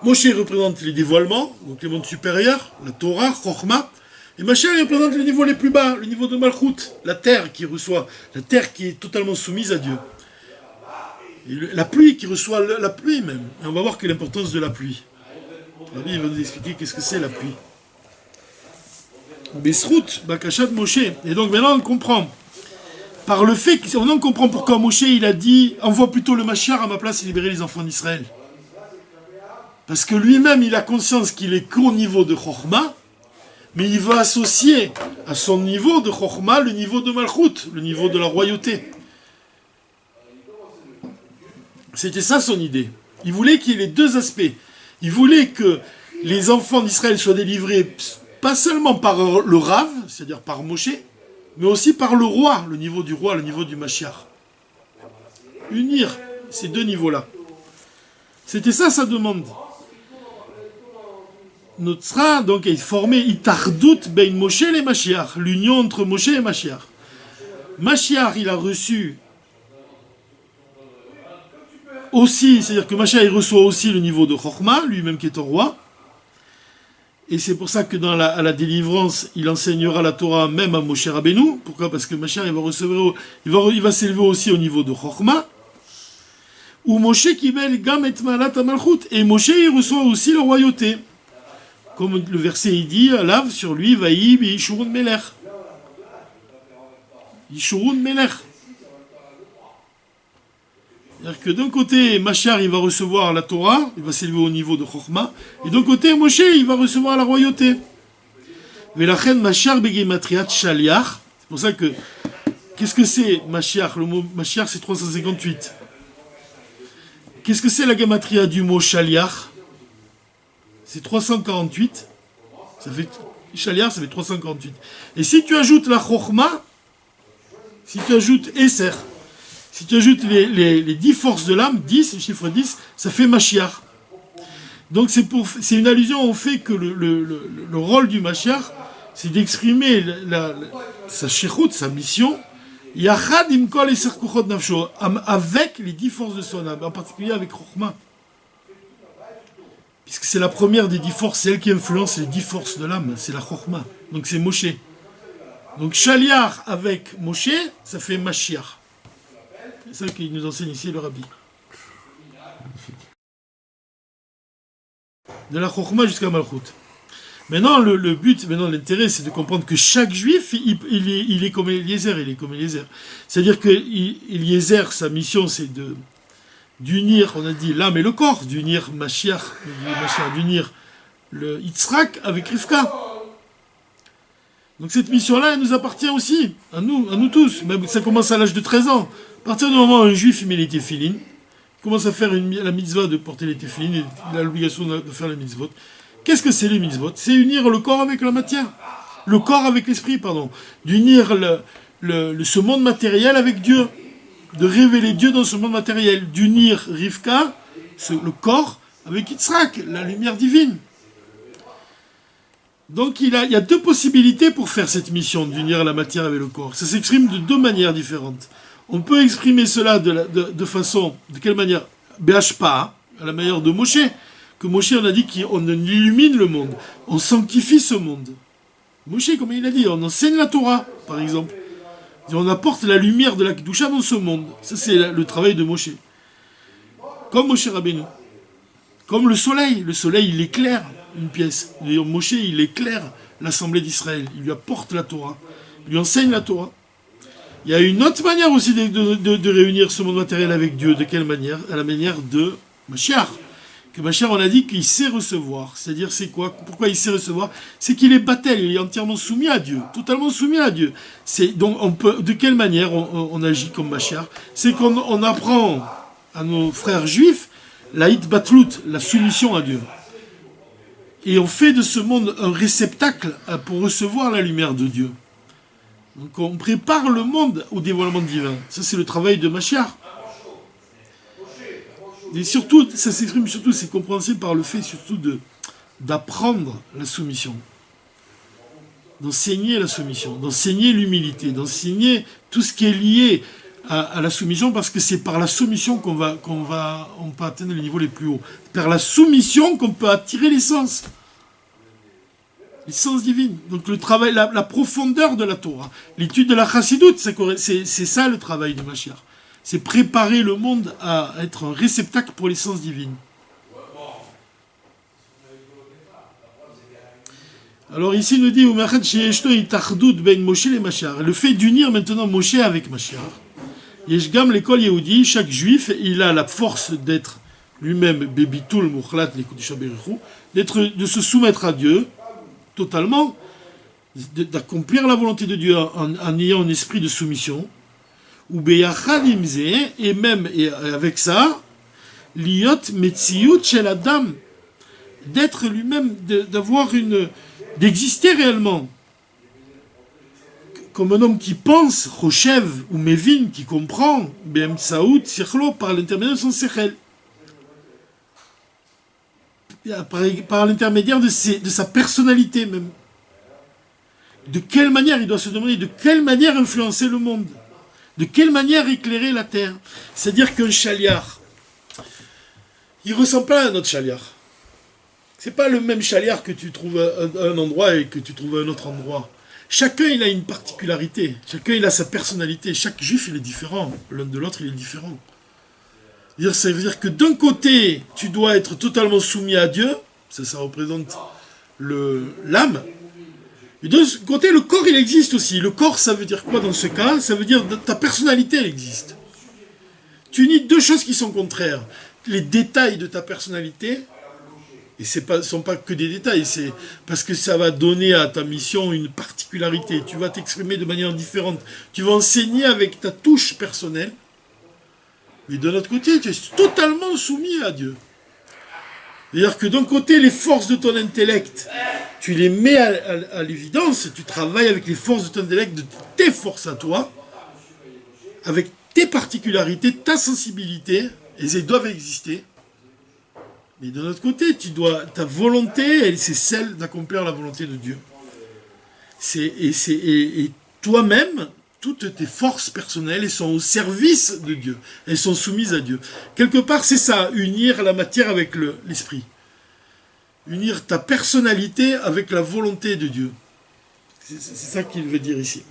Moshe représente les dévoilements, donc les mondes supérieurs, la Torah, Chokhmah, et Mashiach représente les niveaux les plus bas, le niveau de Malchut, la terre qui reçoit, la terre qui est totalement soumise à Dieu. Et la pluie qui reçoit la pluie même. Et on va voir quelle est l'importance de la pluie. Rabbi va nous expliquer qu'est-ce que c'est la pluie. Besrout, Bakashat Moshe. Et donc maintenant on comprend. Par le fait qu'on comprend pourquoi Moshe il a dit envoie plutôt le Mashiach à ma place et libérer les enfants d'Israël. Parce que lui-même il a conscience qu'il est qu'au niveau de Chokhmah, mais il va associer à son niveau de Chokhmah le niveau de Malchut, le niveau de la royauté. C'était ça son idée. Il voulait qu'il y ait deux aspects. Il voulait que les enfants d'Israël soient délivrés pas seulement par le Rav, c'est-à-dire par Moshe, mais aussi par le roi, le niveau du Mashiach. Unir ces deux niveaux-là. C'était ça sa demande. Notzra, donc, est formé Itardout ben Moshe et Mashiach, l'union entre Moshe et Mashiach. Mashiach, il a reçu aussi, c'est-à-dire que Mashiach, il reçoit aussi le niveau de Chokhmah, lui-même qui est un roi. Et c'est pour ça que à la délivrance, il enseignera la Torah même à Moshe Rabbeinu. Pourquoi ? Parce que Mashiach, il va s'élever aussi au niveau de Chokhmah. Ou Moshe kibel gam et malat malchut. Et Moshe, il reçoit aussi la royauté. Comme le verset il dit, Alav sur lui, Vaïb et Yishurun Melech. Yishurun Melech. C'est-à-dire que d'un côté, Mashiach, il va recevoir la Torah, il va s'élever au niveau de Chokhmah, et d'un côté, Moshe, il va recevoir la royauté. Velachen Mashiach begimatriat shaliach. C'est pour ça que, qu'est-ce que c'est Mashiach ? Le mot Mashiach, c'est 358. Qu'est-ce que c'est la gematria du mot shaliach ? C'est 348. Shaliach, ça fait 348. Et si tu ajoutes la Chokhmah, si tu ajoutes Esser, si tu ajoutes les 10 forces de l'âme, 10, le chiffre 10, ça fait Mashiach. Donc c'est une allusion au fait que le rôle du Mashiach, c'est d'exprimer sa shechut, sa mission, Yachad imkol eser kuchot nafsho, avec les 10 forces de son âme, en particulier avec Chokhmah. Puisque c'est la première des 10 forces, c'est elle qui influence les 10 forces de l'âme, c'est la Chokhmah. Donc c'est Moshe. Donc Shaliach avec Moshe, ça fait Mashiach. C'est ça qu'il nous enseigne ici le Rabbi. De la Chokhmah jusqu'à Malchut. Maintenant, le but, l'intérêt, c'est de comprendre que chaque juif, il est comme Eliezer, C'est-à-dire que Eliezer, sa mission, c'est d'unir, on a dit, l'âme et le corps, d'unir Mashiach, d'unir le Yitzhak avec Rivka. Donc cette mission-là, elle nous appartient aussi, à nous tous. Même ça commence à l'âge de 13 ans. À partir du moment où un juif met les téphilines, il commence à faire la mitzvah de porter les téphilines, il a l'obligation de faire les mitzvot. Qu'est-ce que c'est les mitzvot ? C'est unir le corps avec la matière. Le corps avec l'esprit, pardon. D'unir ce monde matériel avec Dieu. De révéler Dieu dans ce monde matériel. D'unir Rivka, le corps, avec Yitzhak, la lumière divine. Donc il y a deux possibilités pour faire cette mission, d'unir la matière avec le corps. Ça s'exprime de deux manières différentes. On peut exprimer cela de quelle manière ? Behashpa, à la manière de Moshe. que Moshe, on a dit qu'on illumine le monde, on sanctifie ce monde. Moshe, comme il a dit, on enseigne la Torah, par exemple. Et on apporte la lumière de la Kedusha dans ce monde. Ça, c'est le travail de Moshe. Comme Moshe Rabbeinu. Comme le soleil. Le soleil, il éclaire une pièce. D'ailleurs, Moshe, il éclaire l'assemblée d'Israël. Il lui apporte la Torah. Il lui enseigne la Torah. Il y a une autre manière aussi de réunir ce monde matériel avec Dieu. De quelle manière? À la manière de Mashiach. Que Mashiach, on a dit qu'il sait recevoir. C'est-à-dire, c'est quoi? Pourquoi il sait recevoir? C'est qu'il est battel, il est entièrement soumis à Dieu. Totalement soumis à Dieu. Donc, de quelle manière on agit comme Mashiach? C'est qu'on apprend à nos frères juifs la hitbatlut, la soumission à Dieu. Et on fait de ce monde un réceptacle pour recevoir la lumière de Dieu. Donc on prépare le monde au dévoilement divin. Ça, c'est le travail de Mashiach. Et surtout, ça s'exprime surtout, c'est compréhensible par le fait surtout d'apprendre la soumission. D'enseigner la soumission, d'enseigner l'humilité, d'enseigner tout ce qui est lié à la soumission, parce que c'est par la soumission qu'on peut atteindre les niveaux les plus hauts. Par la soumission qu'on peut attirer l'essence divine. Donc le travail, la profondeur de la Torah, l'étude de la Chassidoute, c'est ça le travail de Mashiach. C'est préparer le monde à être un réceptacle pour l'essence divine. Alors ici il nous dit le fait d'unir maintenant Moshe avec Mashiach. Yeshgam l'école Yehudi, chaque juif, il a la force d'être lui-même Bebitul Mukhlat Lekudisha Berichu, de se soumettre à Dieu totalement, d'accomplir la volonté de Dieu en ayant un esprit de soumission, ou Beyachad Imze, et même avec ça, Liot Metziut Shel Adam, d'être lui-même, d'exister réellement. Comme un homme qui pense, Choshev ou Mevin, qui comprend, Bem Saoud, Sichlo, par l'intermédiaire de son Sechel. Par l'intermédiaire de sa personnalité même. De quelle manière il doit se demander, de quelle manière influencer le monde, de quelle manière éclairer la terre. C'est-à-dire qu'un chaliar, il ne ressemble pas à un autre chaliar. C'est pas le même chaliar que tu trouves à un endroit et que tu trouves à un autre endroit. Chacun, il a une particularité. Chacun, il a sa personnalité. Chaque juif, il est différent. L'un de l'autre, il est différent. Ça veut dire que d'un côté, tu dois être totalement soumis à Dieu. Ça représente l'âme. Et de l'autre côté, le corps, il existe aussi. Le corps, ça veut dire quoi dans ce cas? Ça veut dire que ta personnalité, elle existe. Tu unis deux choses qui sont contraires. Les détails de ta personnalité. Et ce ne sont pas que des détails, c'est parce que ça va donner à ta mission une particularité. Tu vas t'exprimer de manière différente. Tu vas enseigner avec ta touche personnelle. Mais de l'autre côté, tu es totalement soumis à Dieu. C'est-à-dire que d'un côté, les forces de ton intellect, tu les mets à l'évidence. Tu travailles avec les forces de ton intellect, de tes forces à toi, avec tes particularités, ta sensibilité, et elles doivent exister. Mais de l'autre côté, ta volonté, c'est celle d'accomplir la volonté de Dieu. Et toi-même, toutes tes forces personnelles, elles sont au service de Dieu. Elles sont soumises à Dieu. Quelque part, c'est ça, unir la matière avec l'esprit. Unir ta personnalité avec la volonté de Dieu. C'est ça qu'il veut dire ici.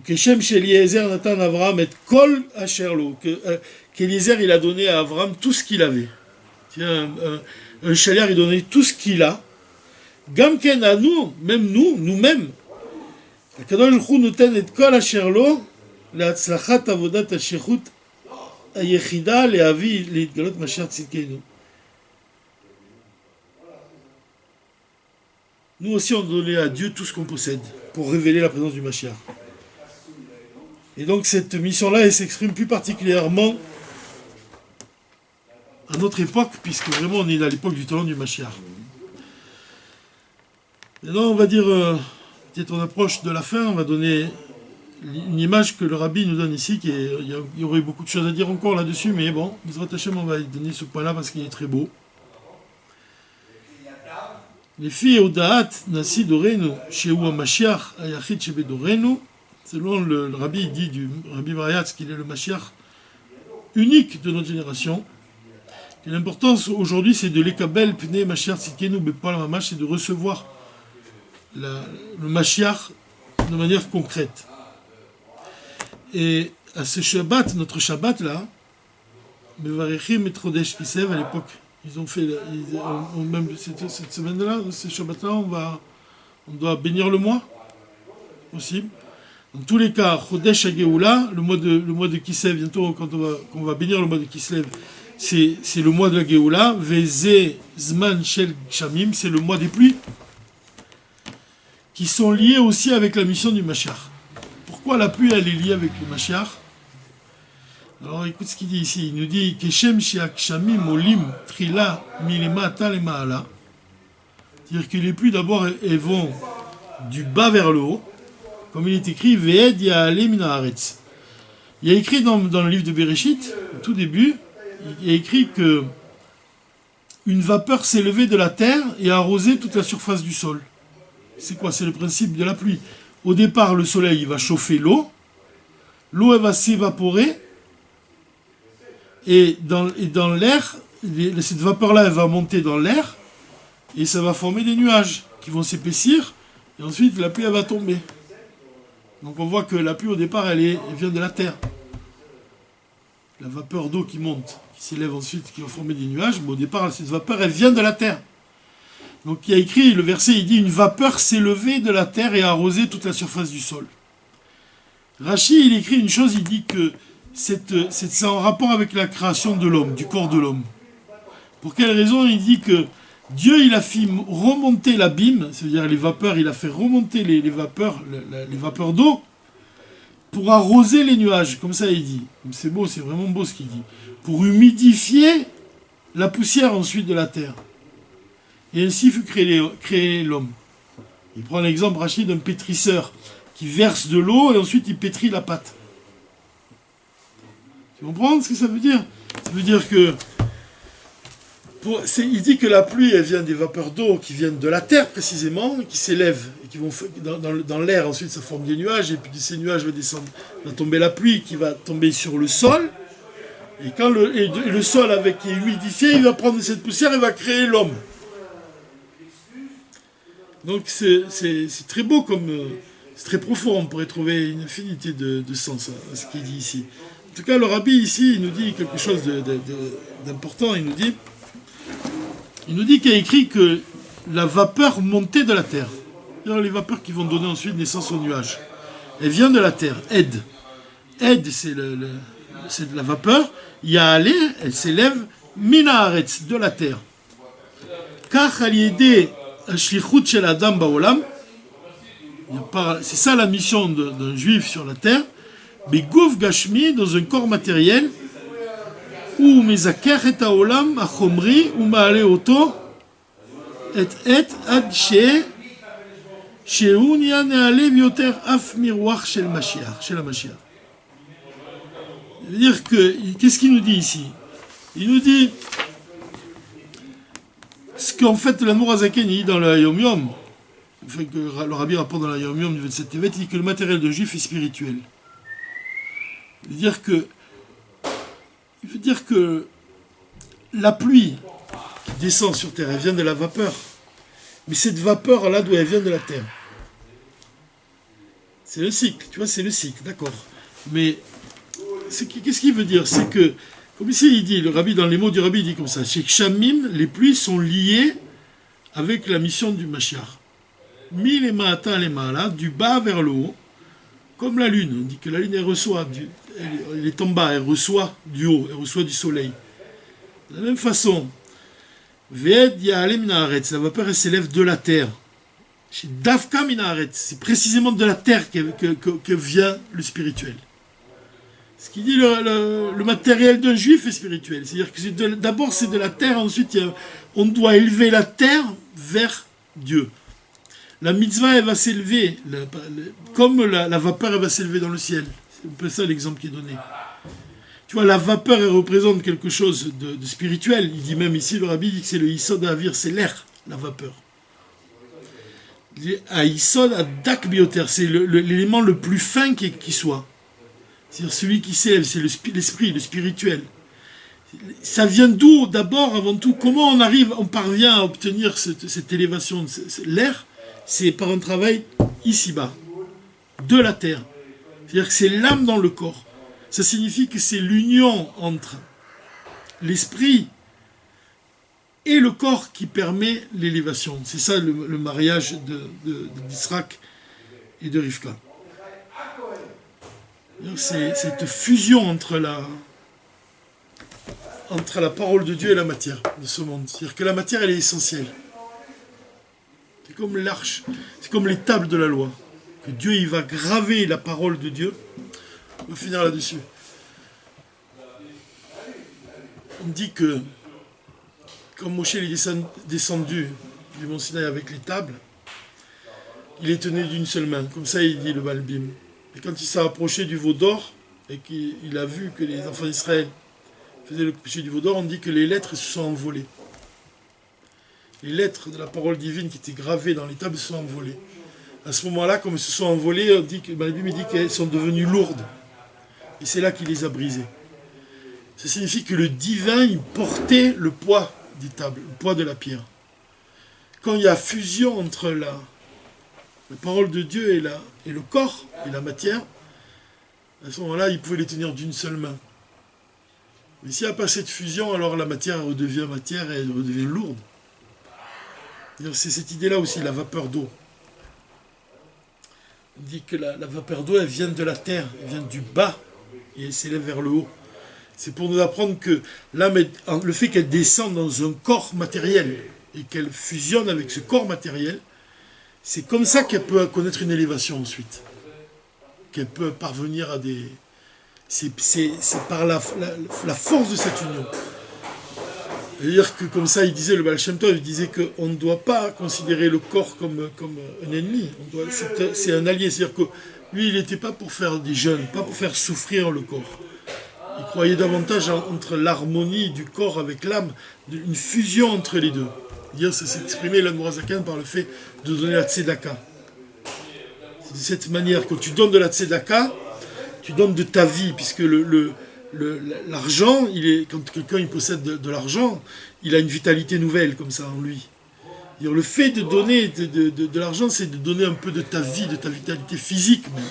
Keshem Eliezer Natan Avraham et Kol Asherlo. Qu'Eliezer, il a donné à Avraham tout ce qu'il avait. Un chaliar, il donnait tout ce qu'il a. Gamken à nous, même nous-mêmes. Akadosh Hu noten et Kol Asherlo, להצלחת עבודת השליחות היחידה להביא להתגלות משיח צדקנו. Nous aussi, on donnait à Dieu tout ce qu'on possède pour révéler la présence du Mashiach. Et donc, cette mission-là, elle s'exprime plus particulièrement à notre époque, puisque vraiment, on est à l'époque du talent du Mashiach. Maintenant, on va dire, peut-être on approche de la fin, on va donner une image que le Rabbi nous donne ici, il y aurait beaucoup de choses à dire encore là-dessus, mais bon, Bezrat Hashem, on va donner ce point-là parce qu'il est très beau. Les filles Odaat Nasi Dorenu, Shehu Mashiach, Ayachid Shebe Dorenu, selon le Rabbi, il dit du Rabbi Barayatz qu'il est le Mashiach unique de notre génération. L'importance aujourd'hui, c'est de l'ékabel, pnei Mashiach tzidkenu, bepal mamash, c'est de recevoir le Mashiach de manière concrète. Et à ce Shabbat, notre Shabbat là, Mevarechim et Chodesh Kislev à l'époque, ils ont fait, même cette semaine-là, ce Shabbat-là, on doit bénir le mois, possible. Dans tous les cas, Chodesh HaGeoula, le mois de Kislev, bientôt quand on va bénir le mois de Kislev, c'est le mois de la Geoula, Veze Zman Shel Gshamim, c'est le mois des pluies, qui sont liés aussi avec la mission du Mashiach. Pourquoi la pluie elle est liée avec le Mashiach? Alors écoute ce qu'il dit ici, il nous dit Keshem Sheak Shamim Olim Trila Milema Talema Ala. C'est-à-dire que les pluies d'abord elles vont du bas vers le haut, comme il est écrit Ve'ed Ya'ale Min Haaretz. Il y a écrit dans le livre de Bereshit, au tout début, il y a écrit que une vapeur s'est levée de la terre et a arrosé toute la surface du sol. C'est quoi? C'est le principe de la pluie. Au départ, le soleil il va chauffer l'eau elle va s'évaporer, et dans l'air, cette vapeur-là, elle va monter dans l'air, et ça va former des nuages qui vont s'épaissir, et ensuite la pluie elle va tomber. Donc on voit que la pluie au départ, elle vient de la terre. La vapeur d'eau qui monte, qui s'élève ensuite, qui va former des nuages, mais au départ, cette vapeur, elle vient de la terre. Donc il y a écrit, le verset, il dit, une vapeur s'est levée de la terre et a arrosé toute la surface du sol. Rachi, il écrit une chose, il dit que c'est en rapport avec la création de l'homme, du corps de l'homme. Pour quelle raison? Il dit que Dieu, il a fait remonter l'abîme, c'est-à-dire les vapeurs, il a fait remonter les vapeurs d'eau, pour arroser les nuages, comme ça il dit. C'est beau, c'est vraiment beau ce qu'il dit. Pour humidifier la poussière ensuite de la terre. Et ainsi fut créé l'homme. Il prend l'exemple, Rachid, d'un pétrisseur qui verse de l'eau et ensuite il pétrit la pâte. Tu comprends ce que ça veut dire? Ça veut dire que il dit que la pluie elle vient des vapeurs d'eau qui viennent de la terre précisément, qui s'élèvent et qui vont dans l'air, ensuite ça forme des nuages et puis de ces nuages va tomber la pluie qui va tomber sur le sol. Et quand le sol qui est humidifié, il va prendre cette poussière et va créer l'homme. Donc c'est très beau c'est très profond, on pourrait trouver une infinité de sens à ce qu'il dit ici. En tout cas, le rabbi ici, il nous dit quelque chose d'important, il nous dit qu'il y a écrit que la vapeur montait de la terre. Les vapeurs qui vont donner ensuite naissance aux nuages. Elle vient de la terre, Ed. Ed, c'est de la vapeur. Ya'ale, elle s'élève, Min Haaretz, de la terre. Kach al yedei hashlichut shel adam ba'olam. C'est ça la mission d'un juif sur la terre. Begouf gashmi, dans un corps matériel, où mezaker et haolam achomri, ou ma'ale oto, et ad shehu nia ne'ale bioter af miroach shel Mashiach, shel Mashiach. Ça veut dire qu'est-ce qu'il nous dit ici? Il nous dit ce qu'en fait l'Admour HaZaken dit dans le Yom Yom, enfin, que le Rabbi rapporte dans le Yom Yom du 27 Tevet, il dit que le matériel de juif est spirituel. Il veut dire que la pluie qui descend sur terre, elle vient de la vapeur. Mais cette vapeur-là, d'où elle vient de la terre? C'est le cycle, tu vois, c'est le cycle, d'accord. Mais qu'est-ce qu'il veut dire? C'est que, comme ici il dit, le Rabbi, dans les mots du Rabbi, il dit comme ça, chez Kshamim, les pluies sont liées avec la mission du Mashiach. Mi les ma'ata les ma'ala, du bas vers le haut, comme la lune. On dit que la lune, elle reçoit, elle est en bas, elle reçoit du haut, elle reçoit du soleil. De la même façon, Ve'ed Ya'ale Min Haaretz, la vapeur, elle s'élève de la terre. Chez Davka Min Haaretz, c'est précisément de la terre que vient le spirituel. Ce qui dit le matériel d'un juif est spirituel. C'est-à-dire que d'abord c'est de la terre, ensuite on doit élever la terre vers Dieu. La mitzvah, elle va s'élever, comme la vapeur, elle va s'élever dans le ciel. C'est un peu ça l'exemple qui est donné. Tu vois, la vapeur, elle représente quelque chose de spirituel. Il dit même ici, le Rabbi dit que c'est le Yisod Avir, c'est l'air, la vapeur. Yisod Adak Bioter, c'est l'élément le plus fin qui soit. C'est-à-dire celui qui s'élève, c'est l'esprit, le spirituel. Ça vient d'où d'abord, avant tout? Comment on parvient à obtenir cette élévation, l'air? C'est par un travail ici-bas, de la terre. C'est-à-dire que c'est l'âme dans le corps. Ça signifie que c'est l'union entre l'esprit et le corps qui permet l'élévation. C'est ça le mariage d'Israël et de Rivka. C'est cette fusion entre la parole de Dieu et la matière de ce monde. C'est-à-dire que la matière, elle est essentielle. C'est comme l'arche, c'est comme les tables de la loi. Que Dieu, il va graver la parole de Dieu. On va finir là-dessus. On dit que quand Moshe est descendu du mont Sinaï avec les tables, il est tenu d'une seule main. Comme ça, il dit le Balbim. Et quand il s'est approché du veau d'or, et qu'il a vu que les enfants d'Israël faisaient le péché du veau d'or, on dit que les lettres se sont envolées. Les lettres de la parole divine qui étaient gravées dans les tables se sont envolées. À ce moment-là, comme elles se sont envolées, on dit que Balbim dit qu'elles sont devenues lourdes. Et c'est là qu'il les a brisées. Ça signifie que le divin, il portait le poids des tables, le poids de la pierre. Quand il y a fusion entre la parole de Dieu et le corps et la matière, à ce moment-là, il pouvait les tenir d'une seule main. Mais s'il n'y a pas cette fusion, alors la matière redevient matière et elle redevient lourde. C'est cette idée-là aussi, la vapeur d'eau. On dit que la vapeur d'eau, elle vient de la terre, elle vient du bas et elle s'élève vers le haut. C'est pour nous apprendre que l'âme, le fait qu'elle descende dans un corps matériel et qu'elle fusionne avec ce corps matériel, c'est comme ça qu'elle peut connaître une élévation ensuite. Qu'elle peut parvenir à des... C'est par la force de cette union. C'est-à-dire que comme ça, il disait, le Baal Shem Tov, il disait qu'on ne doit pas considérer le corps comme un ennemi. C'est un allié. C'est-à-dire que lui, il n'était pas pour faire des jeûnes, pas pour faire souffrir le corps. Il croyait davantage entre l'harmonie du corps avec l'âme, une fusion entre les deux. Ça s'est exprimé l'Admorazakan par le fait de donner la tzedaka. C'est de cette manière que tu donnes de la tzedaka, tu donnes de ta vie, puisque l'argent, quand quelqu'un il possède de l'argent, il a une vitalité nouvelle comme ça en lui. Le fait de donner de l'argent, c'est de donner un peu de ta vie, de ta vitalité physique même.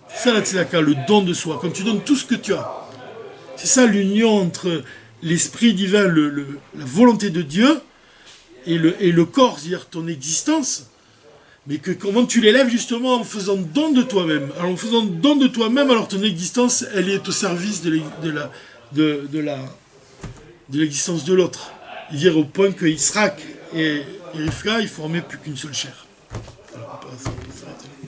C'est ça la tzedaka, le don de soi. Quand tu donnes tout ce que tu as, c'est ça l'union entre l'esprit divin, la volonté de Dieu, et le corps, c'est-à-dire ton existence. Mais que comment tu l'élèves justement en faisant don de toi-même. Alors en faisant don de toi-même, alors ton existence, elle est au service de l'existence de l'autre. Dire au point que Israël et Rivka, ils formaient plus qu'une seule chair. Alors, on peut s'arrêter là.